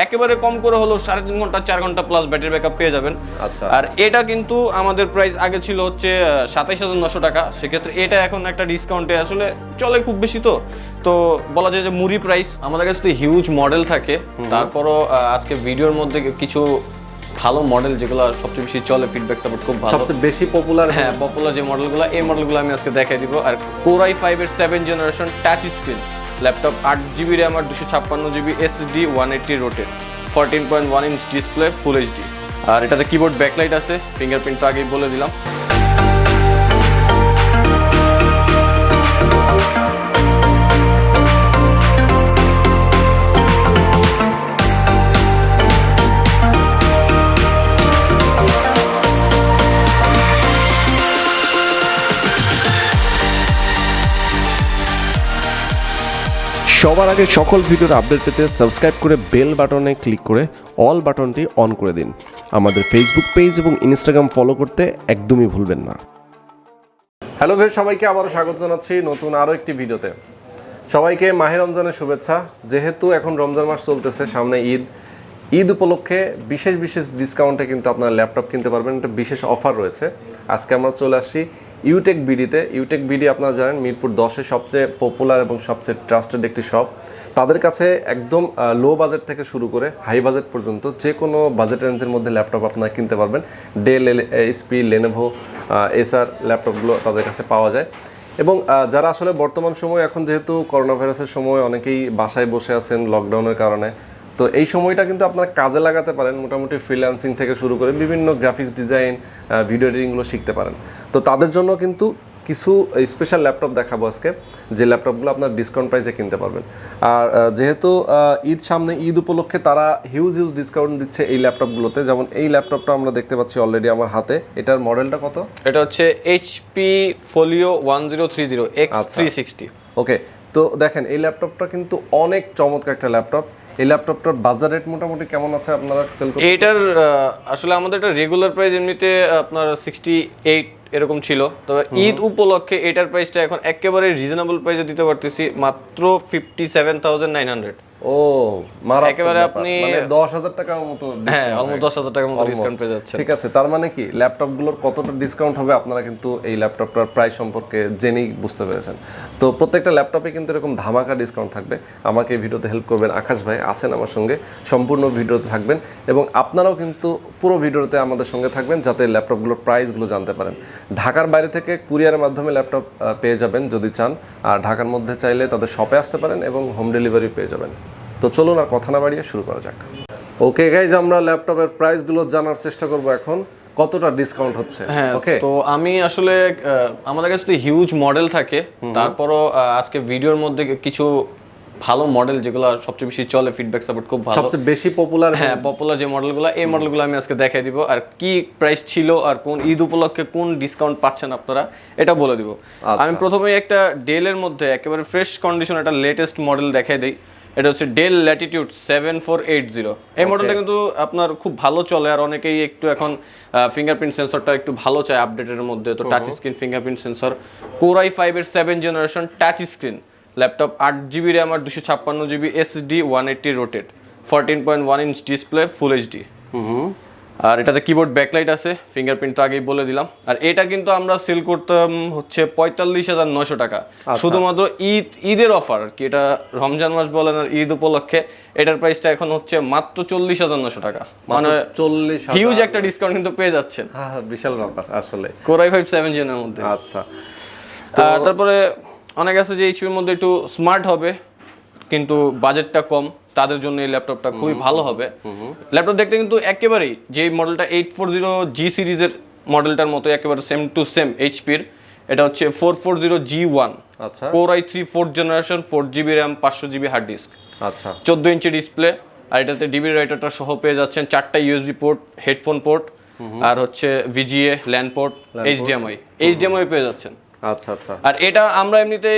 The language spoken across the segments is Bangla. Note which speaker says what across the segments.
Speaker 1: একেবারে কম করে হলো 3.5 ঘন্টা 4 ঘন্টা প্লাস ব্যাটারি ব্যাকআপ পেয়ে যাবেন।
Speaker 2: আচ্ছা।
Speaker 1: আর এটা কিন্তু আমাদের প্রাইস আগে ছিল হচ্ছে 27,900 টাকা, সেক্ষেত্রে এটা এখন একটা ডিসকাউন্টে আসলে চলে খুব বেশি, তো বলা যায় যে মুড়ি প্রাইস। আমাদের কাছে তো হিউজ মডেল থাকে, তারপরও আজকে ভিডিওর মধ্যে কিছু ভালো মডেল যেগুলো সবচেয়ে বেশি চলে, ফিডব্যাক সাপোর্ট খুব ভালো,
Speaker 2: সবচেয়ে বেশি পপুলার,
Speaker 1: হ্যাঁ পপুলার যে মডেলগুলো, এই মডেলগুলো আমি আজকে দেখাই দিব। আর Core i5 এর 7 generation touch screen laptop, 8GB RAM আর 256GB SSD, 180 rotate, 14.1 inch display, full HD. আর এটাতে কিবোর্ড ব্যাকলাইট আছে, ফিঙ্গারপ্রিন্ট তো আগেই বলে দিলাম।
Speaker 3: সবার আগে সকল ভিডিওর আপডেট পেতে সাবস্ক্রাইব করে বেল বাটনে ক্লিক করে অল বাটনটি অন করে দিন। আমাদের ফেসবুক পেজ এবং ইনস্টাগ্রাম ফলো করতে একদমই ভুলবেন না।
Speaker 2: হ্যালো ভাই, সবাইকে আবারও স্বাগত জানাচ্ছি নতুন আরও একটি ভিডিওতে। সবাইকে মাহে রমজানের শুভেচ্ছা। যেহেতু এখন রমজান মাস চলতেছে, সামনে ঈদ উপলক্ষে বিশেষ বিশেষ ডিসকাউন্টে কিন্তু আপনারা ল্যাপটপ কিনতে পারবেন, একটা বিশেষ অফার রয়েছে। আজকে আমরা চলে আসছি ইউটেকবিডিতে। ইউটেকবিডি আপনারা জানেন মিরপুর 10-এ সবচেয়ে পপুলার এবং সবচেয়ে ট্রাস্টেড একটি শপ। তাদের কাছে একদম লো বাজেট থেকে শুরু করে হাই বাজেট পর্যন্ত যে কোনো বাজেট রেঞ্জের মধ্যে ল্যাপটপ আপনারা কিনতে পারবেন। ডেল, এইচপি, লেনোভো, এসার ল্যাপটপগুলো তাদের কাছে পাওয়া যায়। এবং যারা আসলে বর্তমান সময়, এখন যেহেতু করোনা ভাইরাসের সময় অনেকেই বাসায় বসে আছেন লকডাউনের কারণে, তো এই সময়টা কিন্তু আপনারা কাজে লাগাতে পারেন। মোটামুটি ফ্রিল্যান্সিং থেকে শুরু করে বিভিন্ন গ্রাফিক্স ডিজাইন, ভিডিও এডিটিংগুলো শিখতে পারেন। তো তাদের জন্য কিন্তু কিছু স্পেশাল ল্যাপটপ দেখাবো আজকে, যে ল্যাপটপগুলো আপনার ডিসকাউন্ট প্রাইসে কিনতে পারবেন। আর যেহেতু ঈদ সামনে, ঈদ উপলক্ষে তারা হিউজ ডিসকাউন্ট দিচ্ছে এই ল্যাপটপগুলোতে। যেমন এই ল্যাপটপটা আমরা দেখতে পাচ্ছি অলরেডি আমার হাতে। এটার মডেলটা কত?
Speaker 1: এটা হচ্ছে এইচপি ফোলিও 1030 X360।
Speaker 2: ওকে, তো দেখেন এই ল্যাপটপটা কিন্তু অনেক চমৎকার একটা ল্যাপটপ। এই ল্যাপটপটার বাজার রেট মোটামুটি কেমন আছে আপনারা সেল করতে?
Speaker 1: এইটার আসলে আমাদের এটা রেগুলার প্রাইস এমনিতে আপনার 68 এরকম ছিল, তবে ঈদ উপলক্ষে এটার প্রাইসটা এখন একেবারে রিজনেবল প্রাইসে দিতে পারতেছি, মাত্র 57,900।
Speaker 2: ও মারাত্মক,
Speaker 1: একেবারে আপনি
Speaker 2: মানে 10,000 টাকার মতো,
Speaker 1: হ্যাঁ অলমোস্ট 10,000 টাকার মতো ডিসকাউন্ট পেয়ে যাচ্ছে।
Speaker 2: ঠিক আছে, তার মানে কি ল্যাপটপগুলোর কতটা ডিসকাউন্ট হবে আপনারা কিন্তু এই ল্যাপটপটার প্রাইস সম্পর্কে জেনেই বুঝতে পেরেছেন। তো প্রত্যেকটা ল্যাপটপে কিন্তু এরকম ধামাকা ডিসকাউন্ট থাকবে। আমাকে এই ভিডিওতে হেল্প করবেন আকাশ ভাই, আছেন আমার সঙ্গে, সম্পূর্ণ ভিডিওতে থাকবেন এবং আপনারাও কিন্তু পুরো ভিডিওতে আমাদের সঙ্গে থাকবেন, যাতে ল্যাপটপগুলোর প্রাইসগুলো জানতে পারেন। ঢাকার বাইরে থেকে কুরিয়ারের মাধ্যমে ল্যাপটপ পেয়ে যাবেন যদি চান, আর ঢাকার মধ্যে চাইলে তাদের শপে আসতে পারেন এবং হোম ডেলিভারি পেয়ে যাবেন। তো চলুন আর কথা না বাড়িয়ে শুরু করা যাক। ওকে গাইজ, আমরা ল্যাপটপের প্রাইসগুলো জানার চেষ্টা করব এখন, কতটা ডিসকাউন্ট হচ্ছে।
Speaker 1: হ্যাঁ,
Speaker 2: ওকে,
Speaker 1: তো আমি আসলে আমাদের কাছে তো হিউজ মডেল থাকে, তারপরও আজকে ভিডিওর মধ্যে কিছু ভালো মডেল যেগুলো সবচেয়ে বেশি চলে, ফিডব্যাক সাপোর্ট খুব ভালো,
Speaker 2: সবচেয়ে বেশি পপুলার,
Speaker 1: হ্যাঁ পপুলার যে মডেলগুলো, এই মডেলগুলো আমি আজকে দেখাই দিব। আর কি প্রাইস ছিল আর কোন ঈদ উপলক্ষে কোন ডিসকাউন্ট পাচ্ছেন আপনারা, এটা বলে দিব। আমি প্রথমেই একটা ডেলের মধ্যে একেবারে ফ্রেশ কন্ডিশন একটা লেটেস্ট মডেল দেখাই দিই। এটা হচ্ছে ডেল ল্যাটিটিউড 7480। এই মডেলটা কিন্তু আপনার খুব ভালো চলে, আর অনেকেই একটু এখন ফিঙ্গারপ্রিন্ট সেন্সরটা একটু ভালো চায় আপডেটের মধ্যে, তো touch screen fingerprint sensor. Core i5 এর 7 generation touch screen laptop, 8GB RAM আর 256GB SSD, 180 rotate, 14.1 inch display, full HD. আর এটাতে কিবোর্ড ব্যাকলাইট আছে, ফিঙ্গারপ্রিন্ট তো আগেই বলে দিলাম। আর এটা কিন্তু আমরা সেল করতাম হচ্ছে 45,900 টাকা, শুধুমাত্র ঈদের অফার আর কি। এটা রমজান মাস বলেন আর ঈদ উপলক্ষে এটার প্রাইসটা এখন হচ্ছে মাত্র 40,900 টাকা, মানে
Speaker 2: 40,000
Speaker 1: হিউজ একটা ডিসকাউন্ট কিন্তু পেয়ে যাচ্ছেন।
Speaker 2: হ্যাঁ, বিশাল ব্যাপার আসলে
Speaker 1: Core i5 7 জেনের মধ্যে।
Speaker 2: আচ্ছা,
Speaker 1: আর তারপরে অনেক আছে যে এইচপির মধ্যে একটু স্মার্ট হবে কিন্তু বাজেটটা কম, তাদের জন্য এই ল্যাপটপটা খুবই ভালো হবে। ল্যাপটপ দেখতে কিন্তু একেবারেই যে মডেলটা 840G সিরিজের মডেলটার মতো, একেবারে সেম টু সেম এইচপির। এটা হচ্ছে 440G1,
Speaker 2: আচ্ছা,
Speaker 1: Core i3 4th generation, 4GB RAM, 500GB hard disk,
Speaker 2: আচ্ছা,
Speaker 1: 14 ইঞ্চি ডিসপ্লে। আর এটাতে ডিবি রাইটারটা সহ পেয়ে যাচ্ছেন, 4টা ইউএসবি পোর্ট, হেডফোন পোর্ট, আর হচ্ছে ভিজিএ, ল্যান পোর্ট, এইচডিএমআই পেয়ে যাচ্ছেন।
Speaker 2: আচ্ছা আচ্ছা।
Speaker 1: আর এটা আমরা এমনিতে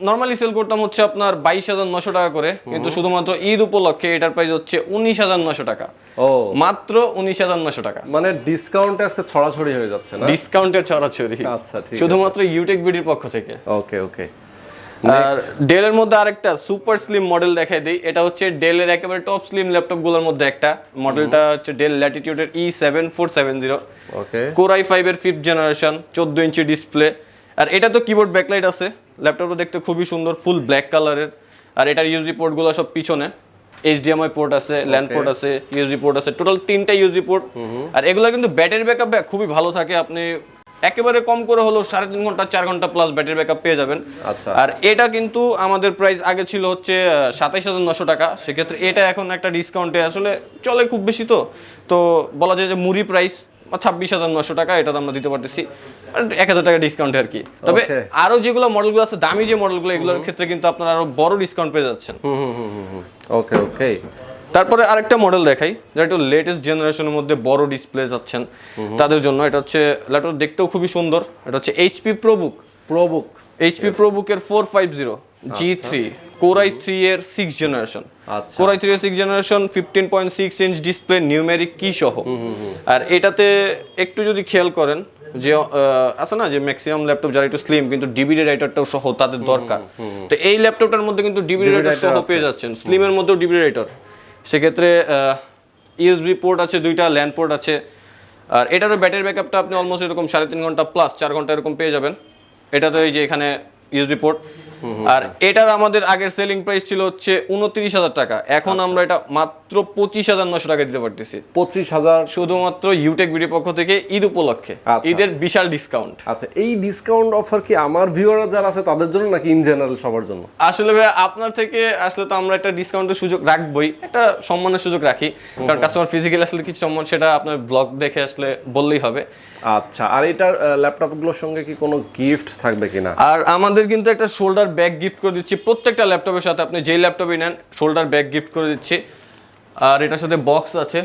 Speaker 1: নরমালি সেল করতাম হচ্ছে আপনার 22,900 টাকা করে, কিন্তু শুধুমাত্র ঈদ উপলক্ষে এটার প্রাইস হচ্ছে 19,900 টাকা।
Speaker 2: ও
Speaker 1: মাত্র 19,900 টাকা,
Speaker 2: মানে ডিসকাউন্টে আজকে ছড়াছড়ি হয়ে যাচ্ছে না?
Speaker 1: ডিসকাউন্টের ছড়াছড়ি,
Speaker 2: আচ্ছা, ঠিক
Speaker 1: শুধুমাত্র ইউটেকবিডির পক্ষ থেকে।
Speaker 2: ওকে ওকে।
Speaker 1: আর ডেলের মধ্যে আরেকটা সুপার স্লিম মডেল দেখাই দিই, এটা হচ্ছে ডেলের একেবারে টপ স্লিম ল্যাপটপগুলোর মধ্যে একটা মডেলটা হচ্ছে ডেল ল্যাটিটিউডের E7470।
Speaker 2: ওকে,
Speaker 1: কোর i5 এর 5th জেনারেশন, 14 ইঞ্চি ডিসপ্লে। আর এটা তো কিবোর্ড ব্যাকলাইট আছে, ল্যাপটপটা দেখতে খুবই সুন্দর, ফুল ব্ল্যাক কালারের। আর এটার ইউএসবি পোর্টগুলো সব পিছনে, HDMI পোর্ট আছে, ল্যান্ড পোর্ট আছে, ইউএসবি পোর্ট আছে, টোটাল 3টা ইউএসবি পোর্ট। আর এগুলা কিন্তু ব্যাটারি ব্যাকআপ খুবই ভালো থাকে, আপনি একেবারে কম করে হলো 3.5 ঘন্টা 4 ঘন্টা প্লাস ব্যাটারি ব্যাকআপ পেয়ে যাবেন।
Speaker 2: আচ্ছা,
Speaker 1: আর এটা কিন্তু আমাদের প্রাইস আগে ছিল হচ্ছে 27,900 টাকা, সেক্ষেত্রে এটা এখন একটা ডিসকাউন্টে আসলে চলে খুব বেশি, তো বলা যায় যে মুড়ি প্রাইস 26,900 টাকা, এটা তো আমরা দিতে পারতেছি 1,000 টাকা ডিসকাউন্টে আর কি। তবে আরো যেগুলো মডেলগুলো আছে দামি যে মডেলগুলো, এগুলোর ক্ষেত্রে কিন্তু আপনারা আরো বড় ডিসকাউন্ট পেয়ে যাচ্ছেন।
Speaker 2: ওকে ওকে।
Speaker 1: তারপরে আরেকটা মডেল দেখাই, যেটা একটু লেটেস্ট জেনারেশনের মধ্যে বড় ডিসপ্লে যাচ্ছেন তাদের জন্য। এটা হচ্ছে ল্যাপটপ দেখতেও খুবই সুন্দর, এটা হচ্ছে HP ProBook এর 450 G3 Core i3 এর 6th জেনারেশন। Core i3 এর 6th generation, 15.6 inch display, numeric কি সহ। আর এটাতে একটু যদি খেয়াল করেন যে আছে না যে ম্যাক্সিমাম ল্যাপটপ যারা একটু স্লিম কিন্তু ডিভিডি রাইটারটাও সহ তাদের দরকার, তো এই ল্যাপটপটার মধ্যে কিন্তু ডিভিডি রাইটার সহ পেয়ে যাচ্ছেন, স্লিমের মধ্যেও ডিভিডি রাইটার। সেক্ষেত্রে ইউএসবি পোর্ট আছে, 2টা ল্যান্ড পোর্ট আছে। আর এটারও ব্যাটারি ব্যাকআপটা আপনি অলমোস্ট এরকম 3.5 ঘন্টা প্লাস 4 ঘন্টা এরকম পেয়ে যাবেন। এটাতে এই যে এখানে ইউএসবি পোর্ট। আর এটার আমাদের আগের সেলিং প্রাইস ছিল হচ্ছে 29,000 টাকা, এখন আমরা এটা মাত্র 25,900 টাকা দিতে পারতেছি।
Speaker 2: 25,000
Speaker 1: শুধুমাত্র Youtechbd পক্ষ থেকে ঈদ উপলক্ষে, ঈদের বিশাল ডিসকাউন্ট।
Speaker 2: আচ্ছা, এই ডিসকাউন্ট অফার কি আমার ভিউয়াররা যারা আছে তাদের জন্য নাকি ইন জেনারেল সবার জন্য?
Speaker 1: আসলে ভাই আপনার থেকে আসলে তো আমরা একটা ডিসকাউন্টের সুযোগ রাখবই, একটা সম্মানের সুযোগ রাখি, কারণ কাস্টমার ফিজিক্যালি আসলে কিছু সম্মান সেটা আপনার ব্লগ দেখে আসলে বললেই হবে।
Speaker 2: আচ্ছা, আর এটার ল্যাপটপগুলোর সঙ্গে কি কোনো গিফট থাকবে কিনা?
Speaker 1: আর আমাদের কিন্তু একটা শোল্ডার ব্যাগ গিফট করে দিচ্ছি প্রত্যেকটা ল্যাপটপের সাথে, আপনি যেই ল্যাপটপই নেন শোল্ডার ব্যাগ গিফট করে দিচ্ছি। আর এটার সাথে বক্স আছে।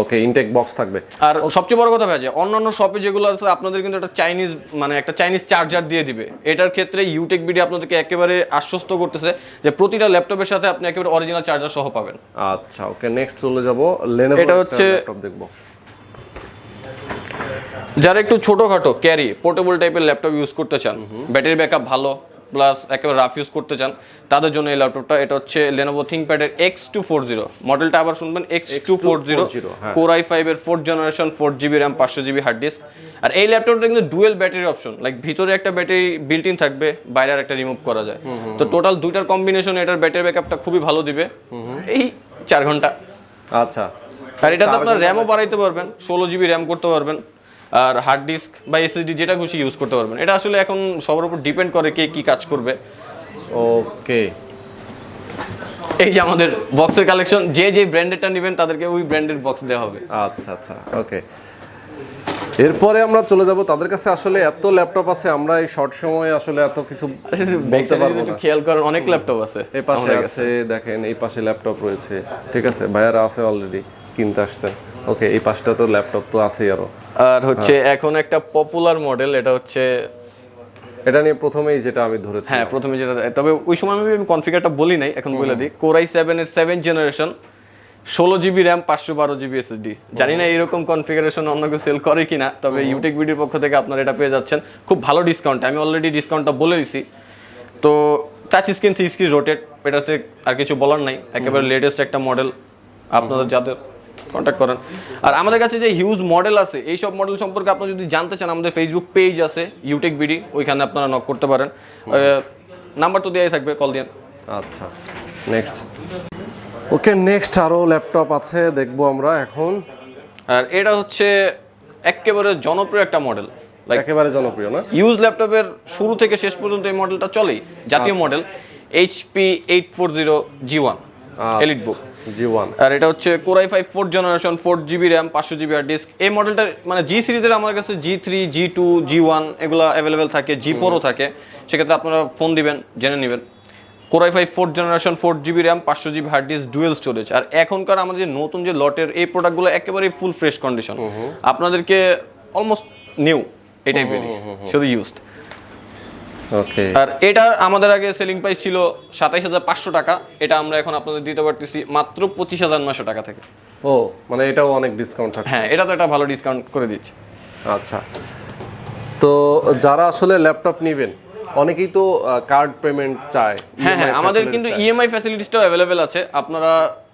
Speaker 2: ওকে, ইনটেক বক্স থাকবে।
Speaker 1: আর সবচেয়ে বড় কথা ভাই, অন্যান্য শপে যেগুলো আছে আপনাদের কিন্তু একটা চাইনিজ চার্জার দিয়ে দিবে, এটার ক্ষেত্রে Youtechbd আপনাদেরকে একেবারে আশ্বস্ত করতেছে যে প্রতিটা ল্যাপটপের সাথে আপনি একেবারে অরিজিনাল চার্জার সহ পাবেন।
Speaker 2: আচ্ছা ওকে, নেক্সট চলে যাব Lenovo।
Speaker 1: এটা হচ্ছে
Speaker 2: ল্যাপটপ দেখব
Speaker 1: যারা একটু ছোটখাটো ক্যারি পোর্টেবল টাইপের ল্যাপটপ ইউজ করতে চান, ব্যাটারি ব্যাকআপ ভালো প্লাস একেবারে রাফ ইউজ করতে চান, তাদের জন্য এই ল্যাপটপটা। এটা হচ্ছে Lenovo ThinkPad এর X240 মডেলটা, আবার শুনবেন X240 Core i5 এর 4th generation, 4GB RAM, 500GB hard disk. আর এই ল্যাপটপটা কিন্তু ডুয়েল ব্যাটারি অপশন, লাইক ভিতরে একটা ব্যাটারি বিল্ট ইন থাকবে, বাইরে আর একটা রিমুভ করা যায়, তো টোটাল দুইটার কম্বিনেশন এটার ব্যাটারি ব্যাকআপটা খুবই ভালো দিবে, এই 4 ঘন্টা।
Speaker 2: আচ্ছা,
Speaker 1: আর এটাতে আপনার র্যামও বাড়াইতে পারবেন, 16GB র্যাম করতে পারবেন, আর হার্ড ডিস্ক বা এসএসডি যেটা খুশি ইউজ করতে পারবেন। এটা আসলে এখন সবার উপর ডিপেন্ড করে কে কি কাজ করবে।
Speaker 2: ওকে,
Speaker 1: এই যে আমাদের বক্সের কালেকশন, যে ব্র্যান্ডেরটা নেবেন তাদেরকে ওই ব্র্যান্ডের বক্স দেওয়া হবে।
Speaker 2: আচ্ছা আচ্ছা ওকে। এরপরে আমরা চলে যাব তাদের কাছে। আসলে এত ল্যাপটপ আছে, আমরা এই শর্ট সময়ে আসলে এত কিছু বলতে পারবো না।
Speaker 1: খেয়াল করেন অনেক ল্যাপটপ আছে,
Speaker 2: এই পাশে আছে দেখেন, এই পাশে ল্যাপটপ রয়েছে, ঠিক আছে, ভাইয়ারা আছে অলরেডি কিনতে আসছেন। ওকে, এই পাশটা তো ল্যাপটপ তো আছেই আরো।
Speaker 1: আর হচ্ছে এখন একটা পপুলার মডেল, এটা হচ্ছে
Speaker 2: এটা নিয়ে প্রথমেই যেটা আমি ধরেছি,
Speaker 1: হ্যাঁ প্রথমে যেটা, তবে ওই সময় আমি কনফিগারটা বলি নাই, এখন বলে দিই। Core i7 এর 7th generation, 16GB RAM, 512GB SSD। জানি না এরকম কনফিগারেশন অন্য কেউ সেল করে কিনা, তবে Youtechbd এর পক্ষ থেকে আপনারা এটা পেয়ে যাচ্ছেন খুব ভালো ডিসকাউন্টে। আমি অলরেডি ডিসকাউন্টটা বলে দিছি। তো টাচ স্ক্রিন, 3 স্ক্রিন রোটেট, এটাতে আর কিছু বলার নাই, একেবারে লেটেস্ট একটা মডেল, আপনারা যাদের কন্ট্যাক্ট করেন। আর আমাদের কাছে যে হিউজ মডেল আছে, এই সব মডেল সম্পর্কে আপনারা যদি জানতে চান, আমাদের ফেসবুক পেজ আছে Youtechbd, ওইখানে আপনারা নক করতে পারেন, নাম্বার তো দেওয়াই থাকবে, কল দিন।
Speaker 2: আচ্ছা, নেক্সট। ওকে, নেক্সট আরো ল্যাপটপ আছে দেখবো আমরা এখন।
Speaker 1: আর এটা হচ্ছে একেবারে জনপ্রিয় একটা মডেল,
Speaker 2: একেবারে জনপ্রিয় না,
Speaker 1: ইউজ ল্যাপটপের শুরু থেকে শেষ পর্যন্ত এই মডেলটা চলেই, জাতীয় model HP 840 G1 elite book
Speaker 2: G1। আর
Speaker 1: এটা হচ্ছে Core i5 4th generation, 4GB RAM, 500GB hard disk. এই মডেলটা মানে G সিরিজের আমার কাছে G3, G2, G1 এগুলো অ্যাভেলেবেল থাকে, G4ও থাকে, সেক্ষেত্রে আপনারা ফোন দিবেন, জেনে নেবেন। Core i5 4th generation, 4GB RAM, 500GB hard disk, dual storage. আর এখনকার আমাদের যে নতুন যে লটের এই প্রোডাক্টগুলো একেবারে ফুল ফ্রেশ কন্ডিশন, আপনাদেরকে অলমোস্ট নিউ এই টাইপের, শুধু ইউজড।
Speaker 2: ওকে,
Speaker 1: আর এটা আমাদের আগে সেলিং প্রাইস ছিল 27,500 টাকা, এটা আমরা এখন আপনাদের দিতে পারতেছি মাত্র 25,900 টাকা থেকে।
Speaker 2: ও মানে এটাও অনেক ডিসকাউন্ট আছে।
Speaker 1: হ্যাঁ, এটা তো একটা ভালো ডিসকাউন্ট করে দিচ্ছে।
Speaker 2: আচ্ছা, তো যারা আসলে ল্যাপটপ নেবেন অনেকেই তো কার্ড পেমেন্ট চায়।
Speaker 1: হ্যাঁ হ্যাঁ, আমাদের কিন্তু ইএমআই ফ্যাসিলিটিসটাও অ্যাভেলেবেল আছে, আপনারা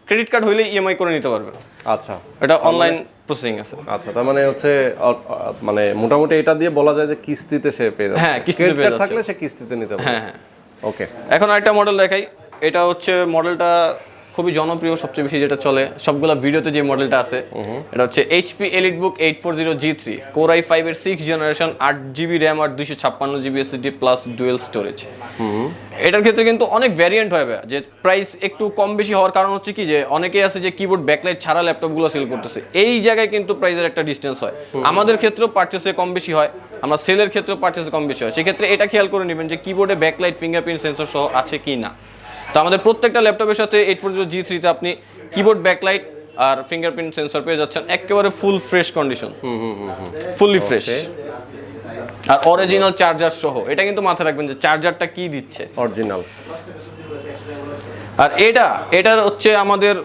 Speaker 1: ক্রেডিট কার্ড হইলে ইএমআই করে নিতে পারবেন।
Speaker 2: আচ্ছা,
Speaker 1: এটা অনলাইন প্রসেসিং আছে।
Speaker 2: আচ্ছা, তার মানে হচ্ছে মানে মোটামুটি এটা দিয়ে বলা যায় যে কিস্তিতে সে পেয়ে যাচ্ছে।
Speaker 1: হ্যাঁ, কিস্তিতে পেয়ে যাচ্ছে,
Speaker 2: থাকলে সে কিস্তিতে নিতে পারবে।
Speaker 1: হ্যাঁ হ্যাঁ।
Speaker 2: ওকে,
Speaker 1: এখন আরেকটা মডেল দেখাই। এটা হচ্ছে মডেলটা খুবই জনপ্রিয়, সবচেয়ে বেশি যেটা চলে সবগুলা ভিডিওতে যে মডেলটা আছে, এটা হচ্ছে HP EliteBook 840G3 Core i5 এর 6th জেনারেশন, 8GB RAM আর 256GB SSD plus dual storage. এটার ক্ষেত্রে কিন্তু অনেক ভ্যারিয়েন্ট হবে, যে প্রাইস একটু কম বেশি হওয়ার কারণ হচ্ছে কি, যে অনেকেই আছে যে কিবোর্ড ব্যাকলাইট ছাড়া ল্যাপটপগুলো সেল করতেছে, এই জায়গায় কিন্তু প্রাইসের একটা ডিসটেন্স হয়। আমাদের ক্ষেত্রেও পারচেসে কম বেশি হয়, আমরা সেলের ক্ষেত্রেও পারচেসে কম বেশি হয়। সেক্ষেত্রে এটা খেয়াল করে নেবেন যে কিবোর্ডে ব্যাকলাইট, ফিঙ্গারপ্রিন্ট সেন্সর সহ আছে কি না। তো আমাদের প্রত্যেকটা ল্যাপটপের সাথে 840G3 তে আপনি কিবোর্ড ব্যাকলাইট আর ফিঙ্গারপ্রিন্ট সেন্সর পেয়ে যাচ্ছেন, একেবারে full fresh condition, fully fresh, আর অরিজিনাল চার্জার সহ। এটা কিন্তু মাথায় রাখবেন যে চার্জারটা কি দিচ্ছে,
Speaker 2: অরিজিনাল।
Speaker 1: আর এটার হচ্ছে আমাদের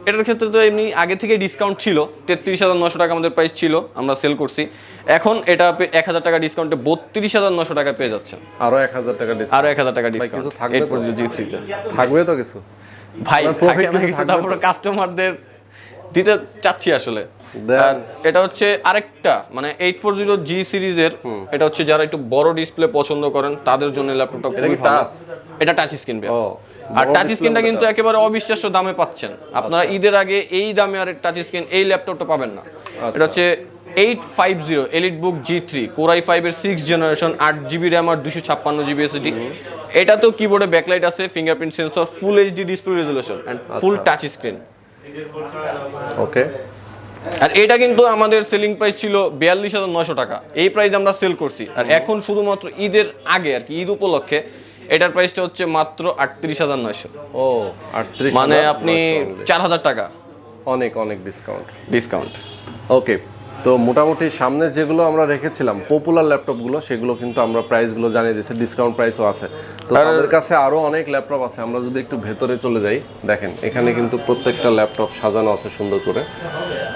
Speaker 1: এটার ক্ষেত্রে তো এমনি আগে থেকে ডিসকাউন্ট ছিল, 33,900 টাকা আমাদের প্রাইস ছিল, আমরা সেল করছি। এখন এটা 1,000 টাকা ডিসকাউন্টে 32,900 টাকা পেয়ে যাচ্ছেন।
Speaker 2: আরো 1,000 টাকা ডিসকাউন্ট,
Speaker 1: আরো 1,000 টাকা ডিসকাউন্ট।
Speaker 2: কিছু থাকবে তো?
Speaker 1: 840G3 তে
Speaker 2: থাকবে তো কিছু
Speaker 1: ভাই, থাকে না কিছু, তারপর কাস্টমারদের দিতে চাচ্ছি আসলে। আর এটা হচ্ছে আরেকটা মানে 840G সিরিজের, এটা হচ্ছে যারা একটু বড় ডিসপ্লে পছন্দ করেন তাদের জন্য ল্যাপটপটা খুবই ভালো। এটা টাচ স্ক্রিন, আর টাচ স্ক্রিনটা কিন্তু একেবারে অবিশ্বাস্য দামে পাচ্ছেন আপনারা। ঈদের আগে এই দামে আর টাচ স্ক্রিন এই ল্যাপটপটা পাবেন না। এটা হচ্ছে 850 EliteBook G3 Core i5 এর 6th জেনারেশন, 8GB RAM আর 256GB SSD। এটাতেও কিবোর্ডে ব্যাকলাইট আছে, fingerprint sensor, full HD display resolution and full touch screen.
Speaker 2: Okay,
Speaker 1: আর এটা কিন্তু আমাদের সেলিং প্রাইস ছিল 42,900 টাকা, এই প্রাইস আমরা সেল করছি। আর এখন শুধুমাত্র ঈদের আগে আর কি, ঈদ উপলক্ষে এটার প্রাইসটা হচ্ছে মাত্র 38,900।
Speaker 2: ও 38,
Speaker 1: মানে আপনি 4,000 টাকা
Speaker 2: অনেক অনেক
Speaker 1: ডিসকাউন্ট।
Speaker 2: ওকে, তো মোটামুটি সামনে যেগুলো আমরা রেখেছিলাম পপুলার ল্যাপটপগুলো, সেগুলো কিন্তু আমরা প্রাইসগুলো জানিয়ে দিয়েছি, ডিসকাউন্ট প্রাইসও আছে। তো আমাদের কাছে আরও অনেক ল্যাপটপ আছে, আমরা যদি একটু ভেতরে চলে যাই, দেখেন এখানে কিন্তু প্রত্যেকটা ল্যাপটপ সাজানো আছে সুন্দর করে,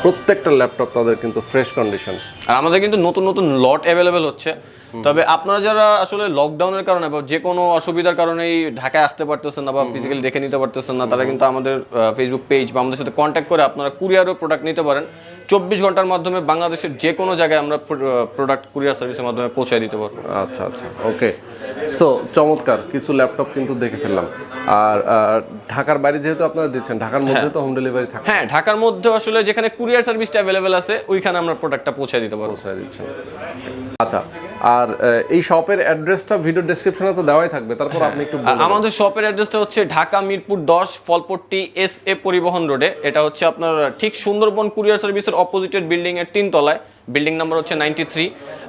Speaker 2: প্রত্যেকটা ল্যাপটপ তাদের কিন্তু ফ্রেশ কন্ডিশন।
Speaker 1: আর আমাদের কিন্তু নতুন নতুন লট অ্যাভেলেবেল হচ্ছে। তবে আপনারা যারা আসলে লকডাউনের কারণে বা যে কোনো অসুবিধার কারণেই ঢাকায় আসতে পারতেছেন না বা ফিজিক্যালি দেখে নিতে পারতেছেন না, তারা কিন্তু আমাদের ফেসবুক পেজ বা আমাদের সাথে কন্ট্যাক্ট করে আপনারা কুরিয়ারও প্রোডাক্ট নিতে পারেন। 24 ঘন্টার মাধ্যমে বাংলাদেশের যে কোনো জায়গায় আমরা প্রোডাক্ট কুরিয়ার সার্ভিসের মাধ্যমে পৌঁছায় দিতে পারবো।
Speaker 2: আচ্ছা আচ্ছা, ওকে। সো চমৎকার কিছু ল্যাপটপ কিন্তু দেখে ফেললাম। আর ঢাকার বাইরে যেহেতু আপনারা দিচ্ছেন, ঢাকার মধ্যে তো হোম ডেলিভারি থাকে?
Speaker 1: হ্যাঁ, ঢাকার মধ্যে আসলে যেখানে কুরিয়ার সার্ভিসটা অ্যাভেলেবেল আছে ওইখানে আমরা প্রোডাক্টটা পৌঁছায় দিতে পারবো।
Speaker 2: পৌঁছায় দিচ্ছেন, আচ্ছা। আর এই শপের অ্যাড্রেসটা ভিডিও ডেসক্রিপশনে তো দেওয়াই থাকবে, তারপর আপনি একটু বলুন।
Speaker 1: আমাদের শপের অ্যাড্রেসটা হচ্ছে ঢাকা মিরপুর 10 ফলপট্টি SA পরিবহন রোডে। এটা হচ্ছে আপনার ঠিক সুন্দরবন কুরিয়ার সার্ভিসের অপোজিটের বিল্ডিং এর 3 তলায়, বিল্ডিং নাম্বার হচ্ছে 93।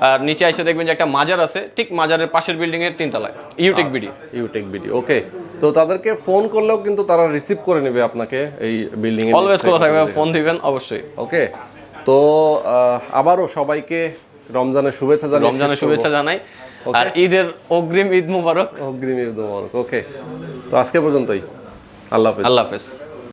Speaker 1: আর নিচে এসে দেখবেন যে একটা মাজার আছে, ঠিক মাজারের পাশের বিল্ডিং এর 3 তলায় Youtechbd।
Speaker 2: ওকে, তো তাদেরকে ফোন করলেও কিন্তু তারা রিসিভ করে নেবে আপনাকে এই বিল্ডিং এ,
Speaker 1: অলওয়েজ খোলা থাকবে, ফোন দিবেন অবশ্যই।
Speaker 2: ওকে, তো আবারও সবাইকে রমজানের শুভেচ্ছা জানাই,
Speaker 1: আর ঈদের অগ্রিম ঈদ মোবারক।
Speaker 2: ওকে, তো আজকে পর্যন্তই, আল্লাহ হাফেজ।